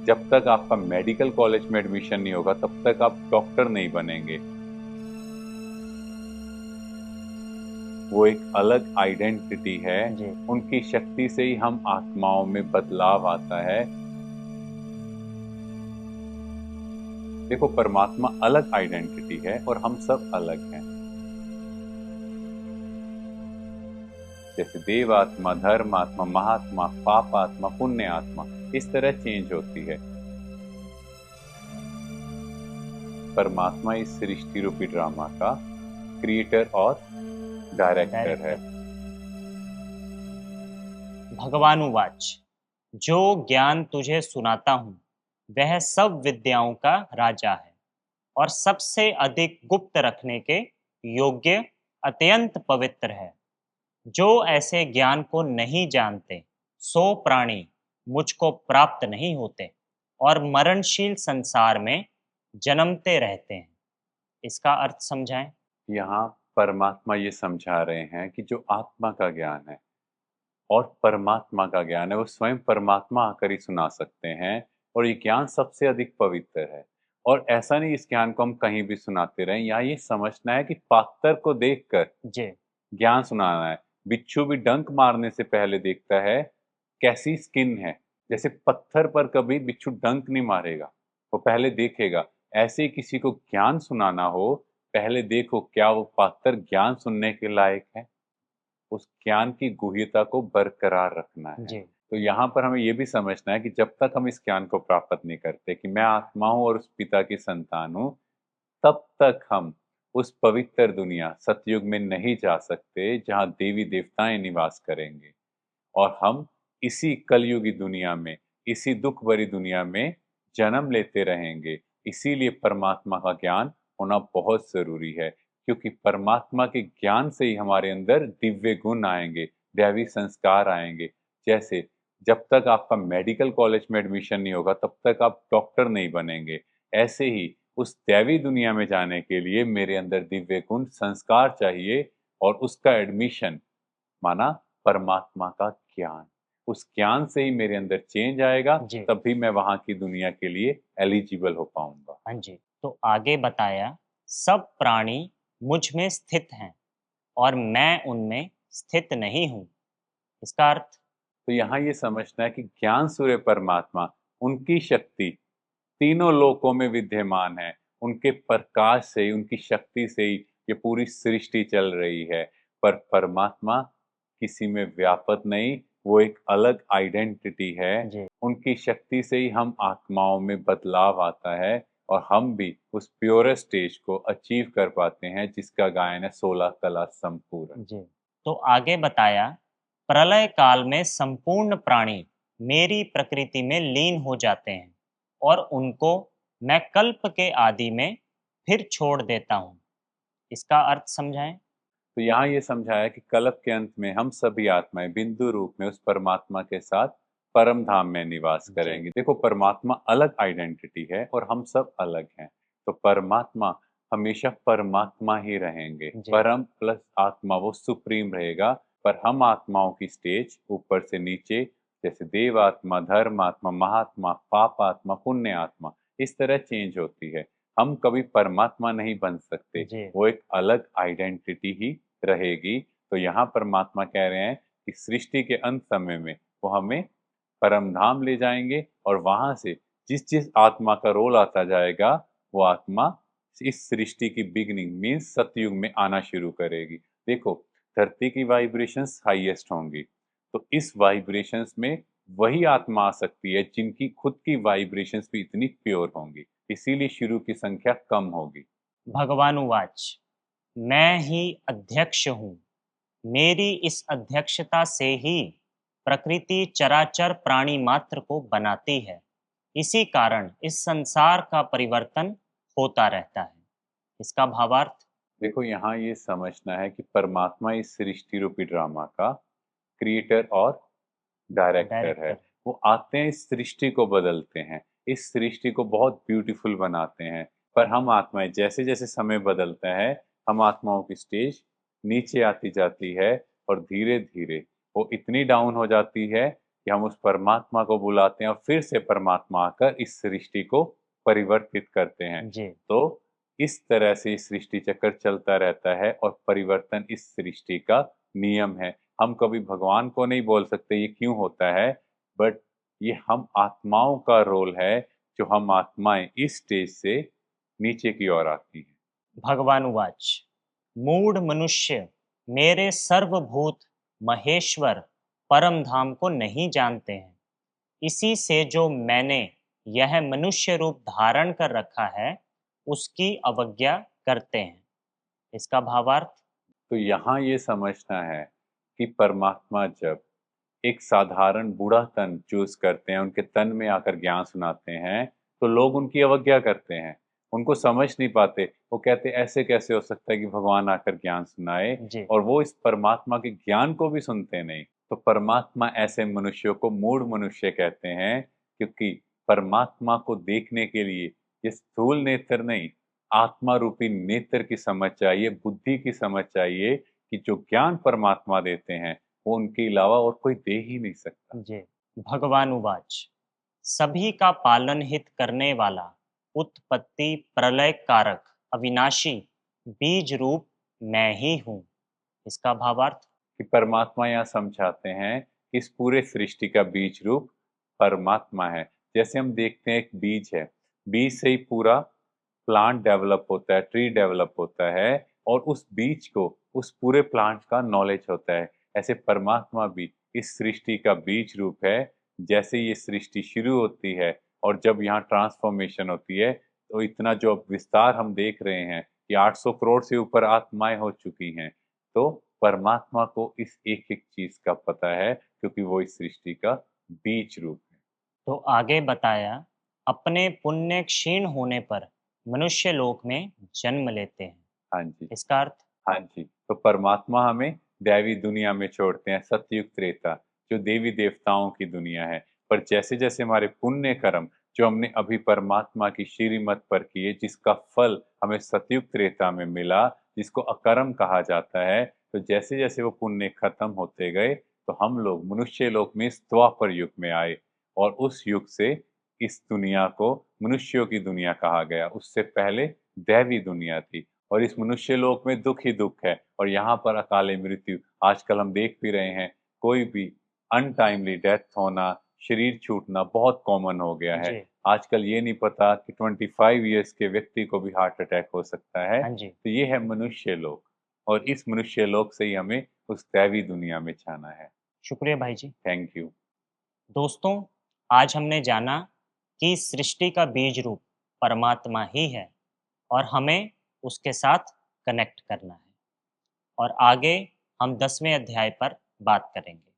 जब तक आपका मेडिकल कॉलेज में एडमिशन नहीं होगा तब तक आप डॉक्टर नहीं बनेंगे। वो एक अलग आइडेंटिटी है। जी। उनकी शक्ति से ही हम आत्माओं में बदलाव आता है। देखो, परमात्मा अलग आइडेंटिटी है और हम सब अलग हैं। जैसे देवात्मा, धर्मात्मा, महात्मा, पापात्मा, पुण्य आत्मा, इस तरह चेंज होती है। परमात्मा इस सृष्टि रूपी ड्रामा का क्रिएटर और डायरेक्टर है। डायरेक्टर। भगवान उवाच, जो ज्ञान तुझे सुनाता हूँ वह सब विद्याओं का राजा है और सबसे अधिक गुप्त रखने के योग्य, अत्यंत पवित्र है। जो ऐसे ज्ञान को नहीं जानते सो प्राणी मुझको प्राप्त नहीं होते और मरणशील संसार में जन्मते रहते हैं। इसका अर्थ समझाएं। यहाँ परमात्मा ये समझा रहे हैं कि जो आत्मा का ज्ञान है और परमात्मा का ज्ञान है, वो स्वयं परमात्मा आकर ही सुना सकते हैं। और ये ज्ञान सबसे अधिक पवित्र है। और ऐसा नहीं इस ज्ञान को हम कहीं भी सुनाते रहें। यहाँ ये समझना है कि पात्र को देखकर जी। ज्ञान सुनाना है। बिच्छू भी डंक मारने से पहले देखता है कैसी स्किन है। जैसे पत्थर पर कभी बिच्छू डंक नहीं मारेगा, वो पहले देखेगा। ऐसे ही किसी को ज्ञान सुनाना हो, पहले देखो क्या वो पात्र ज्ञान सुनने के लायक है। उस ज्ञान की गुह्यता को बरकरार रखना है। जी। तो यहाँ पर हमें ये भी समझना है कि जब तक हम इस ज्ञान को प्राप्त नहीं करते कि मैं आत्मा हूँ और उस पिता की संतान हूँ, तब तक हम उस पवित्र दुनिया सतयुग में नहीं जा सकते जहाँ देवी देवताएं निवास करेंगे। और हम इसी कलयुगी दुनिया में, इसी दुख भरी दुनिया में जन्म लेते रहेंगे। इसीलिए परमात्मा का ज्ञान होना बहुत जरूरी है, क्योंकि परमात्मा के ज्ञान से ही हमारे अंदर दिव्य गुण आएंगे, दैवी संस्कार आएंगे। जैसे जब तक आपका मेडिकल कॉलेज में एडमिशन नहीं होगा तब तक आप डॉक्टर नहीं बनेंगे। ऐसे ही उस दैवी दुनिया में जाने के लिए मेरे अंदर दिव्य गुण संस्कार चाहिए। और उसका एडमिशन माना परमात्मा का ज्ञान। उस ज्ञान से ही मेरे अंदर चेंज आएगा, जी। तभी मैं वहां की दुनिया के लिए एलिजिबल हो पाऊंगा। हाँ जी। तो आगे बताया, सब प्राणी मुझ में स्थित हैं और मैं उनमें स्थित नहीं हूँ। इसका अर्थ। तो यहाँ ये समझना है कि ज्ञान सूर्य परमात्मा, उनकी शक्ति तीनों लोकों में विद्यमान है। उनके प्रकाश से ही, उनकी शक्ति से ही ये पूरी सृष्टि चल रही है। पर परमात्मा किसी में व्यापक नहीं, वो एक अलग आइडेंटिटी है। जी। उनकी शक्ति से ही हम आत्माओं में बदलाव आता है और हम भी उस प्योर स्टेज को अचीव कर पाते हैं जिसका गायन है 16 कला संपूर्ण। जी। तो आगे बताया, प्रलय काल में संपूर्ण प्राणी मेरी प्रकृति में लीन हो जाते हैं और उनको मैं कल्प के आदि में फिर छोड़ देता हूँ। इसका अर्थ समझाएं। तो यहाँ ये समझाया कि कल्प के अंत में हम सभी आत्माएं बिंदु रूप में उस परमात्मा के साथ परम धाम में निवास जी। करेंगी। देखो, परमात्मा अलग आइडेंटिटी है और हम सब अलग हैं। तो परमात्मा हमेशा परमात्मा ही रहेंगे। जी। परम प्लस आत्मा वो सुप्रीम रहेगा। पर हम आत्माओं की स्टेज ऊपर से नीचे, जैसे देव आत्मा, धर्म आत्मा, महात्मा, पाप आत्मा, पुण्य आत्मा, इस तरह चेंज होती है। हम कभी परमात्मा नहीं बन सकते। जी। वो एक अलग आइडेंटिटी ही रहेगी। तो यहाँ परमात्मा कह रहे हैं कि सृष्टि के अंत समय में वो हमें परम धाम ले जाएंगे और वहां से जिस जिस आत्मा का रोल आता जाएगा, वो आत्मा इस सृष्टि की बिगनिंग मीन्स सतयुग में आना शुरू करेगी। देखो, धरती की वाइब्रेशंस हाईएस्ट होंगी, तो इस वाइब्रेशंस में वही आत्मा आ सकती है जिनकी खुद की वाइब्रेशंस भी इतनी प्योर होंगी। इसीलिए शुरू की संख्या कम होगी। भगवान उवाच, मैं ही अध्यक्ष हूँ। मेरी इस अध्यक्षता से ही प्रकृति चराचर प्राणी मात्र को बनाती है। इसी कारण इस संसार का परिवर्तन होता रहता है। इसका भावार्थ। देखो, यहाँ ये समझना है कि परमात्मा इस सृष्टि रूपी ड्रामा का क्रिएटर और डायरेक्टर है। डायरेक्टर। वो आते हैं, इस सृष्टि को बदलते हैं, इस सृष्टि को बहुत ब्यूटीफुल बनाते हैं। पर हम आत्माएं जैसे जैसे समय बदलता है, हम आत्माओं की स्टेज नीचे आती जाती है और धीरे धीरे वो इतनी डाउन हो जाती है कि हम उस परमात्मा को बुलाते हैं और फिर से परमात्मा आकर इस सृष्टि को परिवर्तित करते हैं। जी, तो इस तरह से सृष्टि चक्र चलता रहता है और परिवर्तन इस सृष्टि का नियम है। हम कभी भगवान को नहीं बोल सकते ये क्यों होता है, बट ये हम आत्माओं का रोल है, जो हम आत्माएं इस स्टेज से नीचे की ओर आती हैं। भगवान उवाच मूढ़ मनुष्य मेरे सर्वभूत महेश्वर परम धाम को नहीं जानते हैं, इसी से जो मैंने यह मनुष्य रूप धारण कर रखा है उसकी अवज्ञा करते हैं। इसका भावार्थ। तो यहाँ ये समझना है कि परमात्मा जब एक साधारण बूढ़ा तन चूज करते हैं, उनके तन में आकर ज्ञान सुनाते हैं, तो लोग उनकी अवज्ञा करते हैं, उनको समझ नहीं पाते। वो कहते ऐसे कैसे हो सकता है कि भगवान आकर ज्ञान सुनाए, जी, और वो इस परमात्मा के ज्ञान को भी सुनते नहीं। तो परमात्मा ऐसे मनुष्यों को मूढ़ मनुष्य कहते हैं, क्योंकि परमात्मा को देखने के लिए ये स्थूल नेत्र नहीं, आत्मा रूपी नेत्र की समझ चाहिए, बुद्धि की समझ चाहिए, कि जो ज्ञान परमात्मा देते हैं वो उनके अलावा और कोई दे ही नहीं सकता। जी। भगवान उवाच सभी का पालन हित करने वाला उत्पत्ति प्रलय कारक अविनाशी बीज रूप मैं ही हूँ। इसका भावार्थ। कि परमात्मा यहाँ समझाते हैं कि इस पूरे सृष्टि का बीज रूप परमात्मा है। जैसे हम देखते हैं एक बीज है, बीज से ही पूरा प्लांट डेवलप होता है, ट्री डेवलप होता है, और उस बीज को उस पूरे प्लांट का नॉलेज होता है। ऐसे परमात्मा भी इस सृष्टि का बीज रूप है। जैसे ये सृष्टि शुरू होती है और जब यहाँ ट्रांसफॉर्मेशन होती है, तो इतना जो अब विस्तार हम देख रहे हैं कि 800 करोड़ से ऊपर आत्माएं हो चुकी हैं। तो परमात्मा को इस एक एक चीज का पता है, क्योंकि वो इस सृष्टि का बीज रूप है। तो आगे बताया अपने पुण्य क्षीण होने पर मनुष्य लोक में जन्म लेते हैं। हाँ जी। इसका अर्थ। हाँ जी, तो परमात्मा हमें दैवी दुनिया में छोड़ते हैं, सतयुग त्रेता, जो देवी देवताओं की दुनिया है। पर जैसे जैसे हमारे पुण्य कर्म जो हमने अभी परमात्मा की श्रीमत पर किए, जिसका फल हमें सतयुग त्रेता में मिला, जिसको अकर्म कहा जाता है, तो जैसे जैसे वो पुण्य खत्म होते गए, तो हम लोग मनुष्य लोक में इस द्वापर युग में आए, और उस युग से इस दुनिया को मनुष्यों की दुनिया कहा गया। उससे पहले दैवी दुनिया थी, और इस मनुष्य लोक में दुख ही दुख है, और यहाँ पर अकाले मृत्यु आजकल हम देख भी रहे हैं। कोई भी अनटाइमली डेथ होना, शरीर छूटना बहुत कॉमन हो गया है। जी। आजकल ये नहीं पता कि 25 ईयर्स के व्यक्ति को भी हार्ट अटैक हो सकता है। हाँ जी। तो ये है मनुष्य लोक, और इस मनुष्य लोक से ही हमें उस दैवी दुनिया में जाना है। शुक्रिया भाई जी। Thank you. दोस्तों, आज हमने जाना कि सृष्टि का बीज रूप परमात्मा ही है और हमें उसके साथ कनेक्ट करना है। और आगे हम 10वें अध्याय पर बात करेंगे।